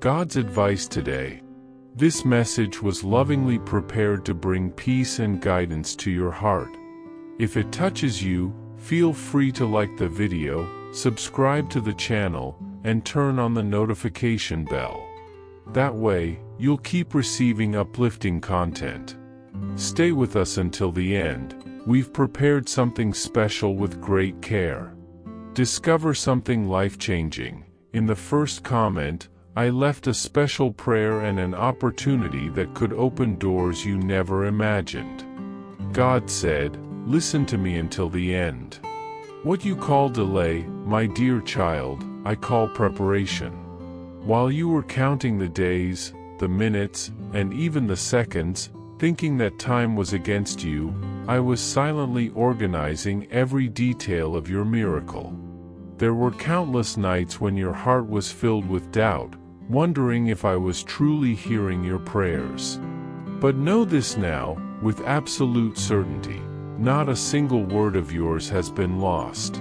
God's advice today. This message was lovingly prepared to bring peace and guidance to your heart. If it touches you, feel free to like the video, subscribe to the channel, and turn on the notification bell. That way, you'll keep receiving uplifting content. Stay with us until the end. We've prepared something special with great care. Discover something life-changing. In the first comment, I left a special prayer and an opportunity that could open doors you never imagined. God said, "Listen to me until the end. What you call delay, my dear child, I call preparation." While you were counting the days, the minutes, and even the seconds, thinking that time was against you, I was silently organizing every detail of your miracle. There were countless nights when your heart was filled with doubt, wondering if I was truly hearing your prayers. But know this now, with absolute certainty, not a single word of yours has been lost.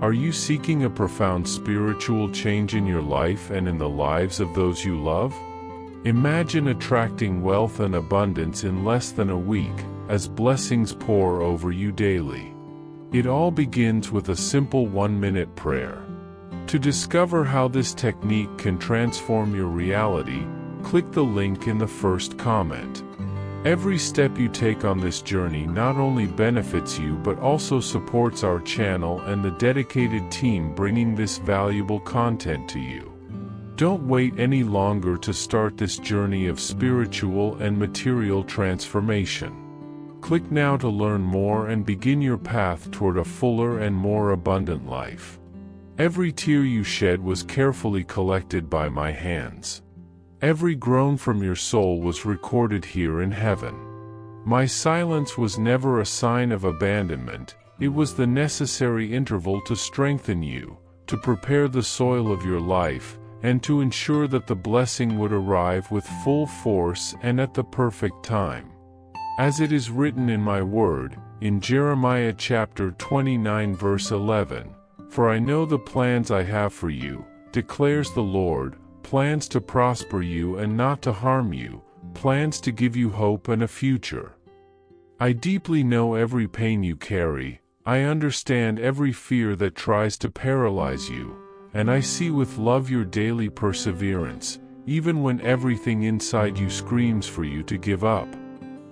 Are you seeking a profound spiritual change in your life and in the lives of those you love? Imagine attracting wealth and abundance in less than a week, as blessings pour over you daily. It all begins with a simple 1-minute prayer. To discover how this technique can transform your reality, click the link in the first comment. Every step you take on this journey not only benefits you but also supports our channel and the dedicated team bringing this valuable content to you. Don't wait any longer to start this journey of spiritual and material transformation. Click now to learn more and begin your path toward a fuller and more abundant life. Every tear you shed was carefully collected by my hands. Every groan from your soul was recorded here in heaven. My silence was never a sign of abandonment, it was the necessary interval to strengthen you, to prepare the soil of your life, and to ensure that the blessing would arrive with full force and at the perfect time. As it is written in my word, in Jeremiah chapter 29 verse 11, "For I know the plans I have for you, declares the Lord, plans to prosper you and not to harm you, plans to give you hope and a future." I deeply know every pain you carry, I understand every fear that tries to paralyze you, and I see with love your daily perseverance, even when everything inside you screams for you to give up.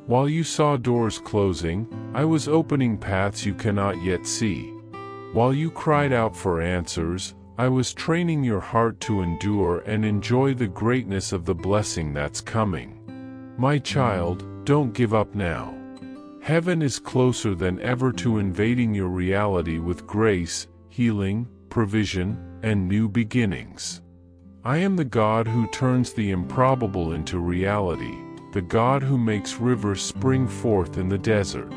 While you saw doors closing, I was opening paths you cannot yet see. While you cried out for answers, I was training your heart to endure and enjoy the greatness of the blessing that's coming. My child, don't give up now. Heaven is closer than ever to invading your reality with grace, healing, provision, and new beginnings. I am the God who turns the improbable into reality, the God who makes rivers spring forth in the desert.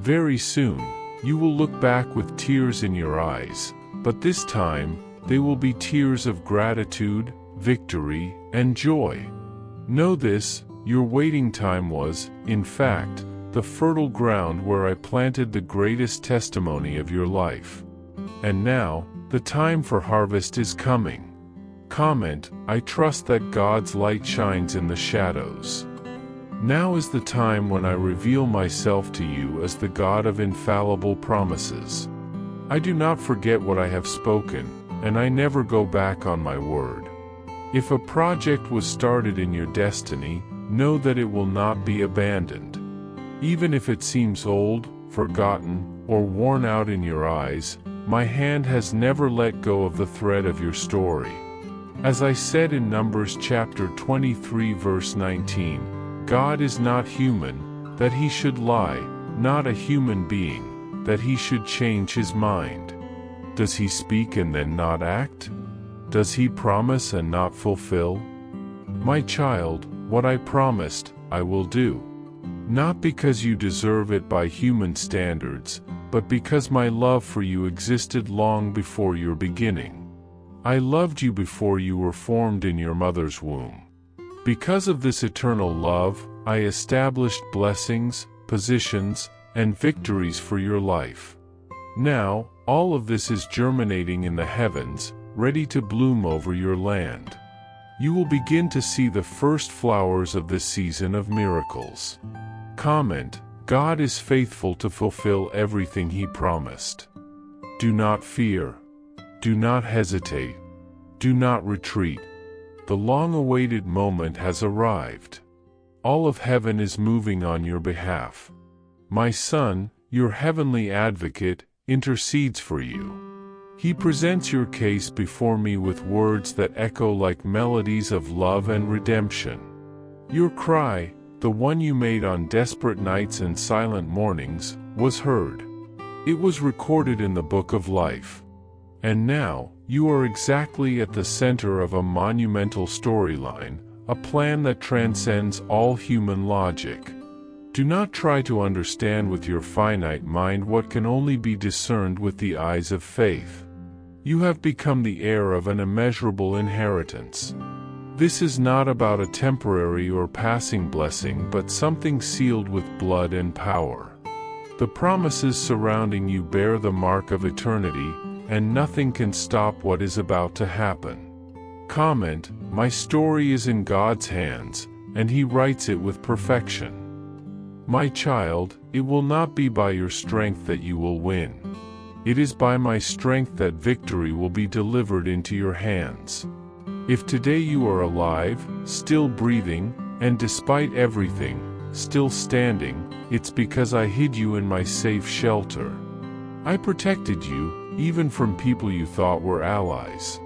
Very soon, you will look back with tears in your eyes, but this time, they will be tears of gratitude, victory, and joy. Know this, your waiting time was, in fact, the fertile ground where I planted the greatest testimony of your life. And now, the time for harvest is coming. Comment, "I trust that God's light shines in the shadows." Now is the time when I reveal myself to you as the God of infallible promises. I do not forget what I have spoken, and I never go back on my word. If a project was started in your destiny, know that it will not be abandoned. Even if it seems old, forgotten, or worn out in your eyes, my hand has never let go of the thread of your story. As I said in Numbers chapter 23 verse 19, God is not human, that he should lie, not a human being, that he should change his mind. Does he speak and then not act? Does he promise and not fulfill? My child, what I promised, I will do. Not because you deserve it by human standards, but because my love for you existed long before your beginning. I loved you before you were formed in your mother's womb. Because of this eternal love, I established blessings, positions, and victories for your life. Now, all of this is germinating in the heavens, ready to bloom over your land. You will begin to see the first flowers of this season of miracles. Comment: God is faithful to fulfill everything He promised. Do not fear. Do not hesitate. Do not retreat. The long-awaited moment has arrived. All of heaven is moving on your behalf. My son, your heavenly advocate, intercedes for you. He presents your case before me with words that echo like melodies of love and redemption. Your cry, the one you made on desperate nights and silent mornings, was heard. It was recorded in the book of life. And now, you are exactly at the center of a monumental storyline, a plan that transcends all human logic. Do not try to understand with your finite mind what can only be discerned with the eyes of faith. You have become the heir of an immeasurable inheritance. This is not about a temporary or passing blessing but something sealed with blood and power. The promises surrounding you bear the mark of eternity, and nothing can stop what is about to happen. Comment: my story is in God's hands, and He writes it with perfection. My child, it will not be by your strength that you will win. It is by my strength that victory will be delivered into your hands. If today you are alive, still breathing, and despite everything, still standing, it's because I hid you in my safe shelter. I protected you, even from people you thought were allies.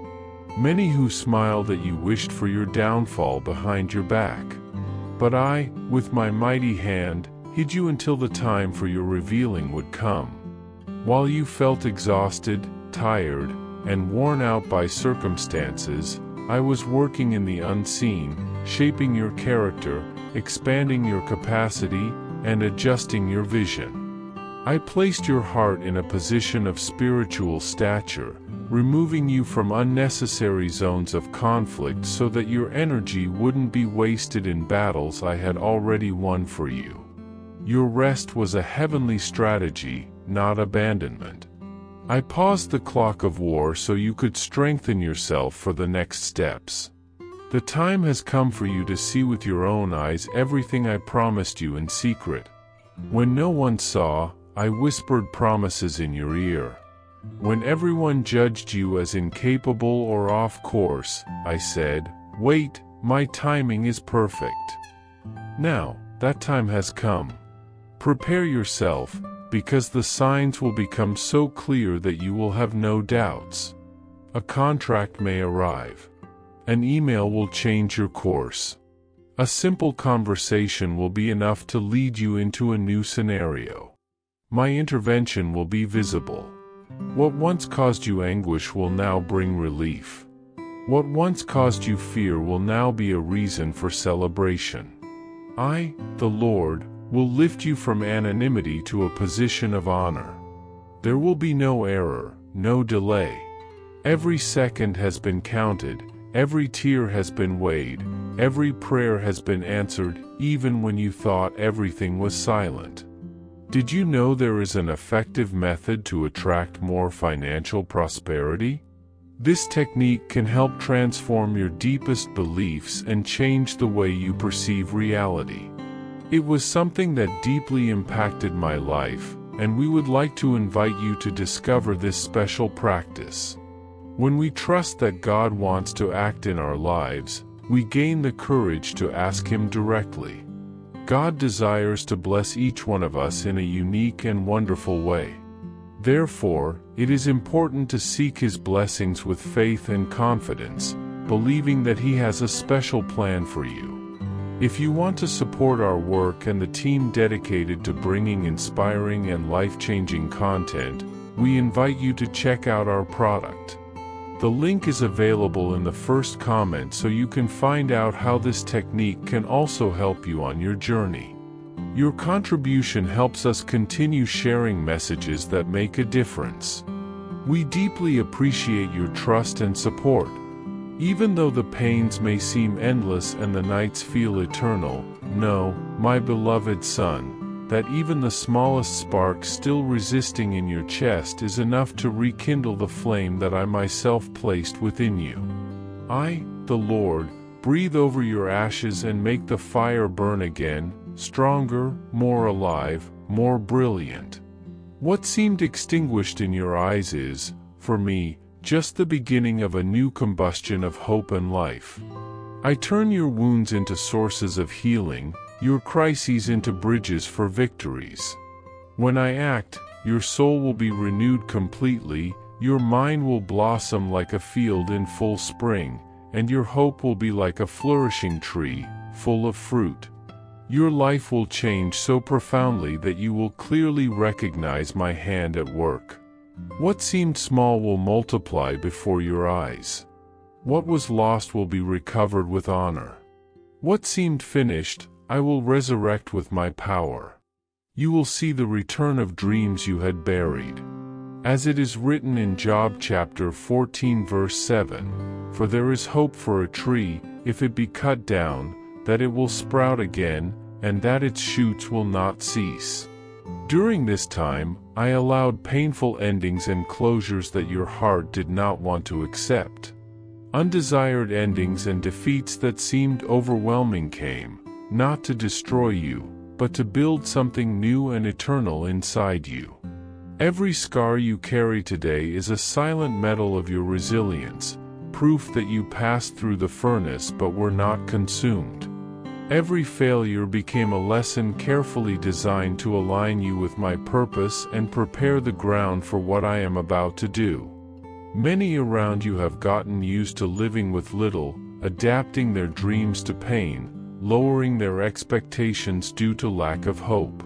Many who smiled at you wished for your downfall behind your back. But I, with my mighty hand, hid you until the time for your revealing would come. While you felt exhausted, tired, and worn out by circumstances, I was working in the unseen, shaping your character, expanding your capacity, and adjusting your vision. I placed your heart in a position of spiritual stature, removing you from unnecessary zones of conflict so that your energy wouldn't be wasted in battles I had already won for you. Your rest was a heavenly strategy, not abandonment. I paused the clock of war so you could strengthen yourself for the next steps. The time has come for you to see with your own eyes everything I promised you in secret. When no one saw, I whispered promises in your ear. When everyone judged you as incapable or off course, I said, "Wait, my timing is perfect." Now, that time has come. Prepare yourself, because the signs will become so clear that you will have no doubts. A contract may arrive. An email will change your course. A simple conversation will be enough to lead you into a new scenario. My intervention will be visible. What once caused you anguish will now bring relief. What once caused you fear will now be a reason for celebration. I, the Lord, will lift you from anonymity to a position of honor. There will be no error, no delay. Every second has been counted, every tear has been weighed, every prayer has been answered, even when you thought everything was silent. Did you know there is an effective method to attract more financial prosperity? This technique can help transform your deepest beliefs and change the way you perceive reality. It was something that deeply impacted my life, and we would like to invite you to discover this special practice. When we trust that God wants to act in our lives, we gain the courage to ask Him directly. God desires to bless each one of us in a unique and wonderful way. Therefore, it is important to seek His blessings with faith and confidence, believing that He has a special plan for you. If you want to support our work and the team dedicated to bringing inspiring and life-changing content, we invite you to check out our product. The link is available in the first comment so you can find out how this technique can also help you on your journey. Your contribution helps us continue sharing messages that make a difference. We deeply appreciate your trust and support. Even though the pains may seem endless and the nights feel eternal, know, my beloved son, that even the smallest spark still resisting in your chest is enough to rekindle the flame that I myself placed within you. I, the Lord, breathe over your ashes and make the fire burn again, stronger, more alive, more brilliant. What seemed extinguished in your eyes is, for me, just the beginning of a new combustion of hope and life. I turn your wounds into sources of healing, your crises into bridges for victories. When I act, your soul will be renewed completely, your mind will blossom like a field in full spring, and your hope will be like a flourishing tree, full of fruit. Your life will change so profoundly that you will clearly recognize my hand at work. What seemed small will multiply before your eyes. What was lost will be recovered with honor. What seemed finished, I will resurrect with my power. You will see the return of dreams you had buried. As it is written in Job chapter 14 verse 7, "For there is hope for a tree, if it be cut down, that it will sprout again, and that its shoots will not cease." During this time, I allowed painful endings and closures that your heart did not want to accept. Undesired endings and defeats that seemed overwhelming came, not to destroy you, but to build something new and eternal inside you. Every scar you carry today is a silent medal of your resilience, proof that you passed through the furnace but were not consumed. Every failure became a lesson carefully designed to align you with my purpose and prepare the ground for what I am about to do. Many around you have gotten used to living with little, adapting their dreams to pain, lowering their expectations due to lack of hope.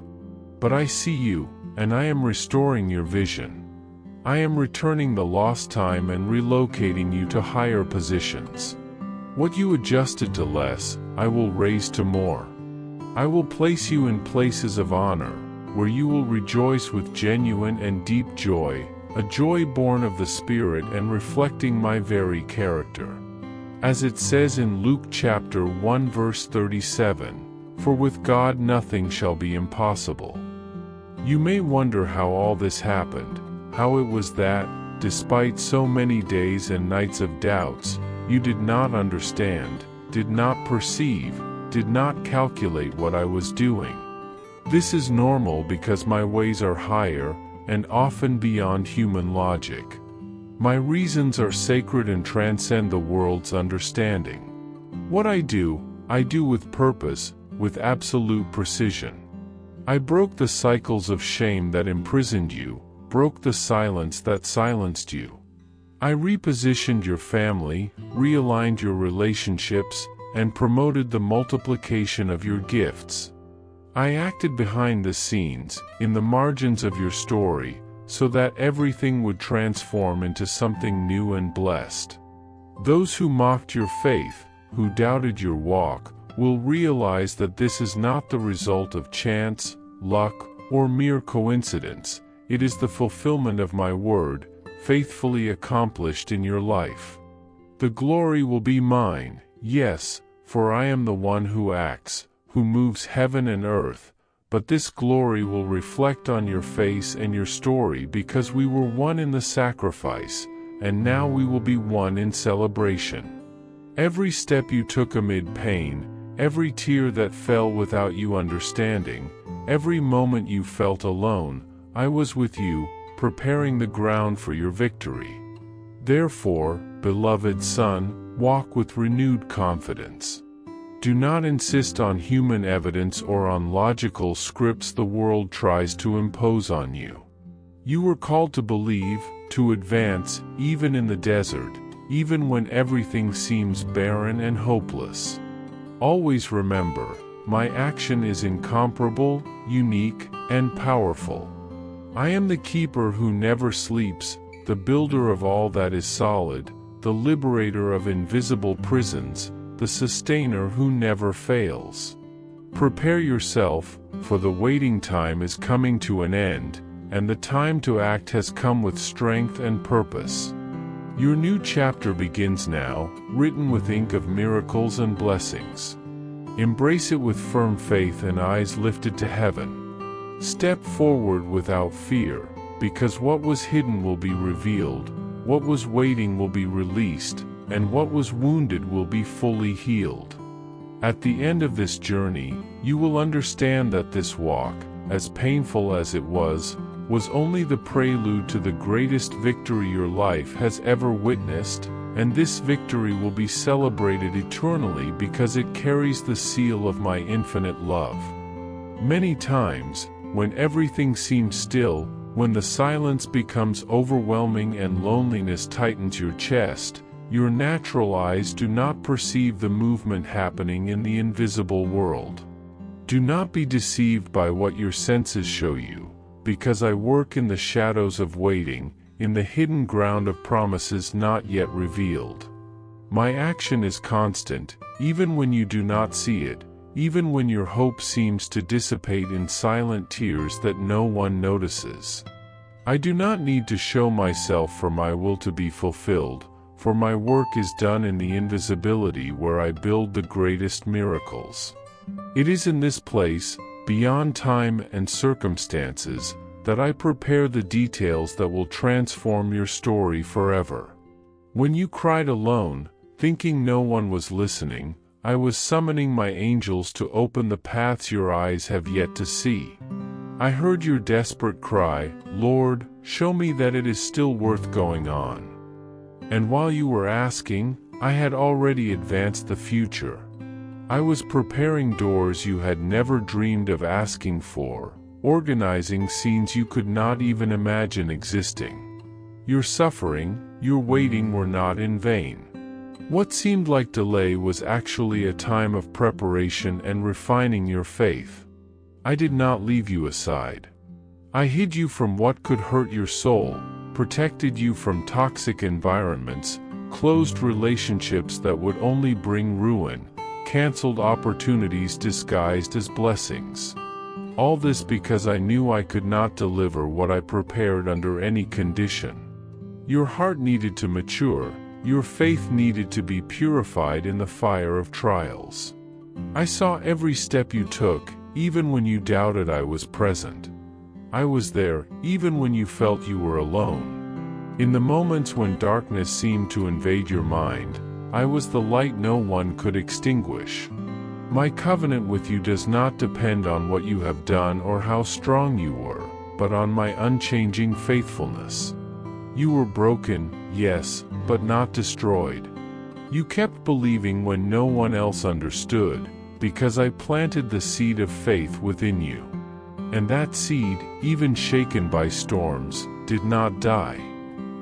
But I see you, and I am restoring your vision. I am returning the lost time and relocating you to higher positions. What you adjusted to less, I will raise to more. I will place you in places of honor, where you will rejoice with genuine and deep joy, a joy born of the Spirit and reflecting my very character. As it says in Luke chapter 1 verse 37, "For with God nothing shall be impossible." You may wonder how all this happened, how it was that, despite so many days and nights of doubts, you did not understand, did not perceive, did not calculate what I was doing. This is normal because my ways are higher, and often beyond human logic. My reasons are sacred and transcend the world's understanding. What I do with purpose, with absolute precision. I broke the cycles of shame that imprisoned you, broke the silence that silenced you. I repositioned your family, realigned your relationships, and promoted the multiplication of your gifts. I acted behind the scenes, in the margins of your story, so that everything would transform into something new and blessed. Those who mocked your faith, who doubted your walk, will realize that this is not the result of chance, luck, or mere coincidence. It is the fulfillment of my word, faithfully accomplished in your life. The glory will be mine, yes, for I am the one who acts, who moves heaven and earth, but this glory will reflect on your face and your story because we were one in the sacrifice, and now we will be one in celebration. Every step you took amid pain, every tear that fell without you understanding, every moment you felt alone, I was with you, preparing the ground for your victory. Therefore, beloved son, walk with renewed confidence. Do not insist on human evidence or on logical scripts the world tries to impose on you. You were called to believe, to advance, even in the desert, even when everything seems barren and hopeless. Always remember, my action is incomparable, unique, and powerful. I am the keeper who never sleeps, the builder of all that is solid, the liberator of invisible prisons, the sustainer who never fails. Prepare yourself, for the waiting time is coming to an end, and the time to act has come with strength and purpose. Your new chapter begins now, written with ink of miracles and blessings. Embrace it with firm faith and eyes lifted to heaven. Step forward without fear, because what was hidden will be revealed, what was waiting will be released, and what was wounded will be fully healed. At the end of this journey, you will understand that this walk, as painful as it was only the prelude to the greatest victory your life has ever witnessed, and this victory will be celebrated eternally because it carries the seal of my infinite love. Many times, when everything seems still, when the silence becomes overwhelming and loneliness tightens your chest, your natural eyes do not perceive the movement happening in the invisible world. Do not be deceived by what your senses show you, because I work in the shadows of waiting, in the hidden ground of promises not yet revealed. My action is constant, even when you do not see it, even when your hope seems to dissipate in silent tears that no one notices. I do not need to show myself for my will to be fulfilled, for my work is done in the invisibility where I build the greatest miracles. It is in this place, beyond time and circumstances, that I prepare the details that will transform your story forever. When you cried alone, thinking no one was listening, I was summoning my angels to open the paths your eyes have yet to see. I heard your desperate cry, "Lord, show me that it is still worth going on." And while you were asking, I had already advanced the future. I was preparing doors you had never dreamed of asking for, organizing scenes you could not even imagine existing. Your suffering, your waiting were not in vain. What seemed like delay was actually a time of preparation and refining your faith. I did not leave you aside. I hid you from what could hurt your soul, protected you from toxic environments, closed relationships that would only bring ruin, canceled opportunities disguised as blessings. All this because I knew I could not deliver what I prepared under any condition. Your heart needed to mature, your faith needed to be purified in the fire of trials. I saw every step you took, even when you doubted I was present. I was there, even when you felt you were alone. In the moments when darkness seemed to invade your mind, I was the light no one could extinguish. My covenant with you does not depend on what you have done or how strong you were, but on my unchanging faithfulness. You were broken, yes, but not destroyed. You kept believing when no one else understood, because I planted the seed of faith within you. And that seed, even shaken by storms, did not die.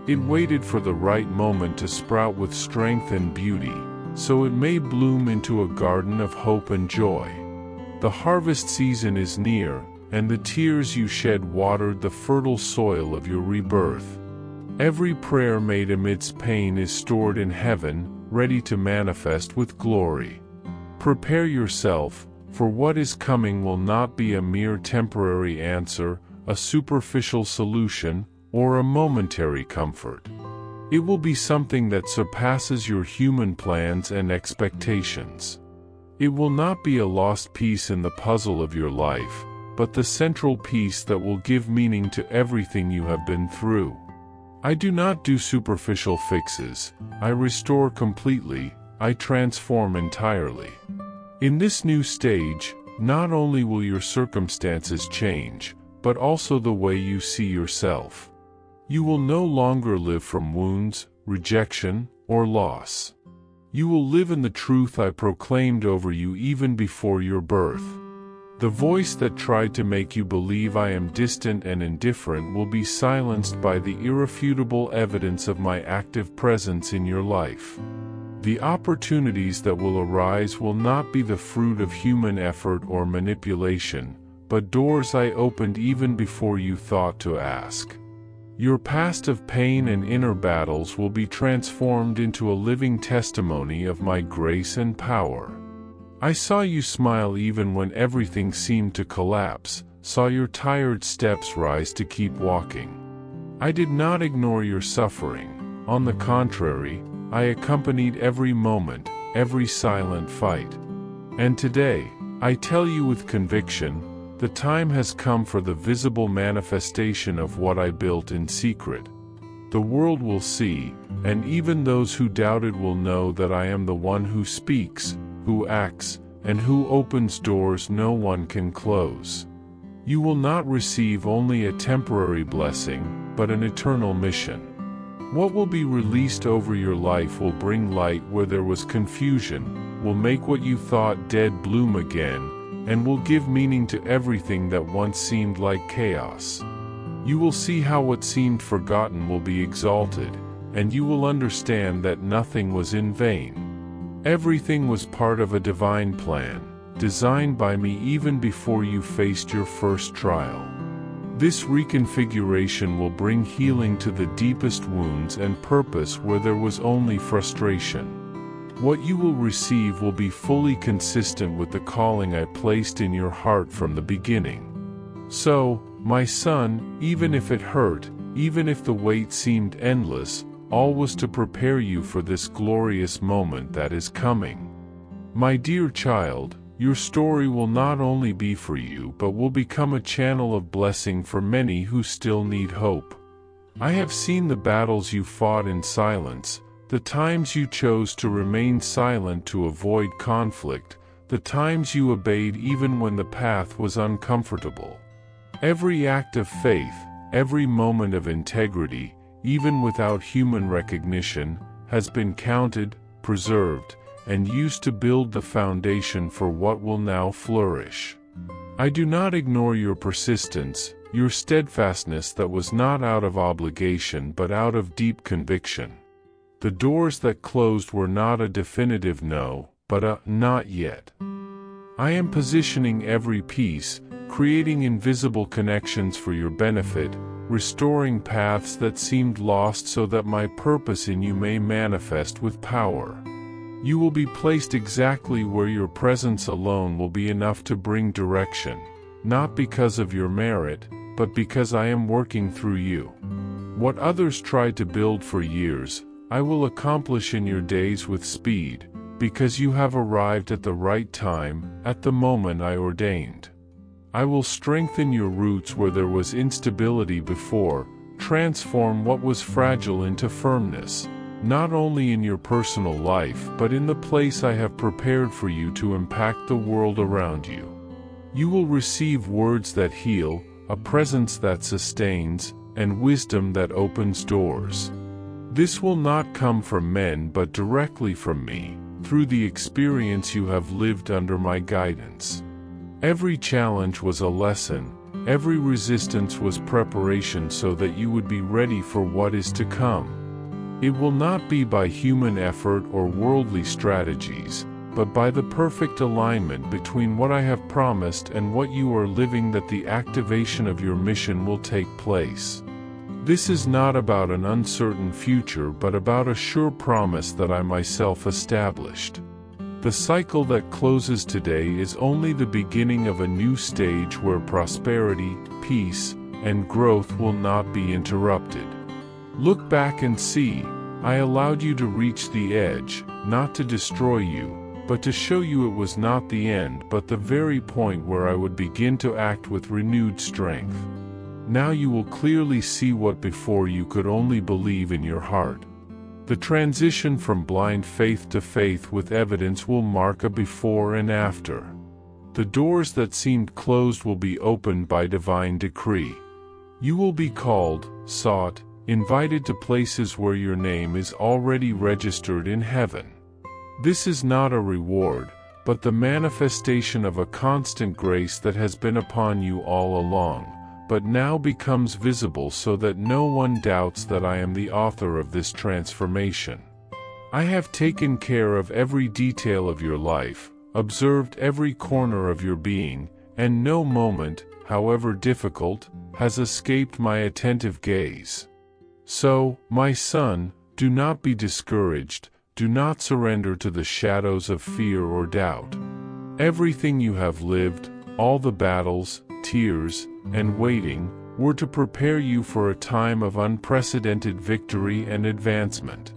It waited for the right moment to sprout with strength and beauty, so it may bloom into a garden of hope and joy. The harvest season is near, and the tears you shed watered the fertile soil of your rebirth. Every prayer made amidst pain is stored in heaven, ready to manifest with glory. Prepare yourself, for what is coming will not be a mere temporary answer, a superficial solution, or a momentary comfort. It will be something that surpasses your human plans and expectations. It will not be a lost piece in the puzzle of your life, but the central piece that will give meaning to everything you have been through. I do not do superficial fixes. I restore completely, I transform entirely. In this new stage, not only will your circumstances change, but also the way you see yourself. You will no longer live from wounds, rejection, or loss. You will live in the truth I proclaimed over you even before your birth. The voice that tried to make you believe I am distant and indifferent will be silenced by the irrefutable evidence of my active presence in your life. The opportunities that will arise will not be the fruit of human effort or manipulation, but doors I opened even before you thought to ask. Your past of pain and inner battles will be transformed into a living testimony of my grace and power. I saw you smile even when everything seemed to collapse, saw your tired steps rise to keep walking. I did not ignore your suffering. On the contrary, I accompanied every moment, every silent fight. And today, I tell you with conviction, the time has come for the visible manifestation of what I built in secret. The world will see, and even those who doubted will know that I am the one who speaks, who acts, and who opens doors no one can close. You will not receive only a temporary blessing, but an eternal mission. What will be released over your life will bring light where there was confusion, will make what you thought dead bloom again, and will give meaning to everything that once seemed like chaos. You will see how what seemed forgotten will be exalted, and you will understand that nothing was in vain. Everything was part of a divine plan, designed by me even before you faced your first trial. This reconfiguration will bring healing to the deepest wounds and purpose where there was only frustration. What you will receive will be fully consistent with the calling I placed in your heart from the beginning. So, my son, even if it hurt, even if the wait seemed endless, all was to prepare you for this glorious moment that is coming. My dear child, your story will not only be for you but will become a channel of blessing for many who still need hope. I have seen the battles you fought in silence, the times you chose to remain silent to avoid conflict, the times you obeyed even when the path was uncomfortable. Every act of faith, every moment of integrity, even without human recognition, has been counted, preserved, and used to build the foundation for what will now flourish. I do not ignore your persistence, your steadfastness that was not out of obligation but out of deep conviction. The doors that closed were not a definitive no, but a not yet. I am positioning every piece, creating invisible connections for your benefit, restoring paths that seemed lost so that my purpose in you may manifest with power. You will be placed exactly where your presence alone will be enough to bring direction, not because of your merit, but because I am working through you. What others tried to build for years, I will accomplish in your days with speed, because you have arrived at the right time, at the moment I ordained. I will strengthen your roots where there was instability before, transform what was fragile into firmness, not only in your personal life but in the place I have prepared for you to impact the world around you. You will receive words that heal, a presence that sustains, and wisdom that opens doors. This will not come from men but directly from me, through the experience you have lived under my guidance. Every challenge was a lesson, every resistance was preparation so that you would be ready for what is to come. It will not be by human effort or worldly strategies, but by the perfect alignment between what I have promised and what you are living that the activation of your mission will take place. This is not about an uncertain future but about a sure promise that I myself established. The cycle that closes today is only the beginning of a new stage where prosperity, peace, and growth will not be interrupted. Look back and see, I allowed you to reach the edge, not to destroy you, but to show you it was not the end but the very point where I would begin to act with renewed strength. Now you will clearly see what before you could only believe in your heart. The transition from blind faith to faith with evidence will mark a before and after. The doors that seemed closed will be opened by divine decree. You will be called, sought, invited to places where your name is already registered in heaven. This is not a reward, but the manifestation of a constant grace that has been upon you all along, but now becomes visible so that no one doubts that I am the author of this transformation. I have taken care of every detail of your life, observed every corner of your being, and no moment, however difficult, has escaped my attentive gaze. So, my son, do not be discouraged, do not surrender to the shadows of fear or doubt. Everything you have lived, all the battles, tears, and waiting, were to prepare you for a time of unprecedented victory and advancement.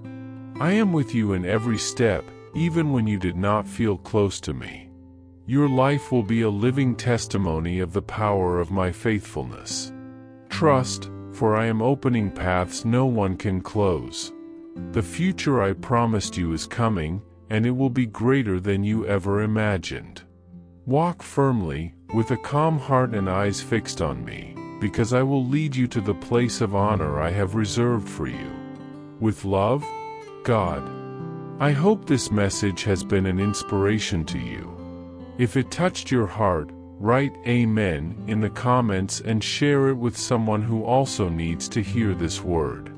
I am with you in every step, even when you did not feel close to me. Your life will be a living testimony of the power of my faithfulness. Trust, for I am opening paths no one can close. The future I promised you is coming, and it will be greater than you ever imagined. Walk firmly, with a calm heart and eyes fixed on me, because I will lead you to the place of honor I have reserved for you. With love, God. I hope this message has been an inspiration to you. If it touched your heart, write Amen in the comments and share it with someone who also needs to hear this word.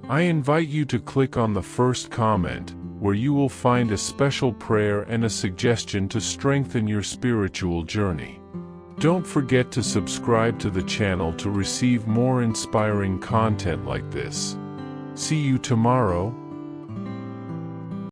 I invite you to click on the first comment, where you will find a special prayer and a suggestion to strengthen your spiritual journey. Don't forget to subscribe to the channel to receive more inspiring content like this. See you tomorrow.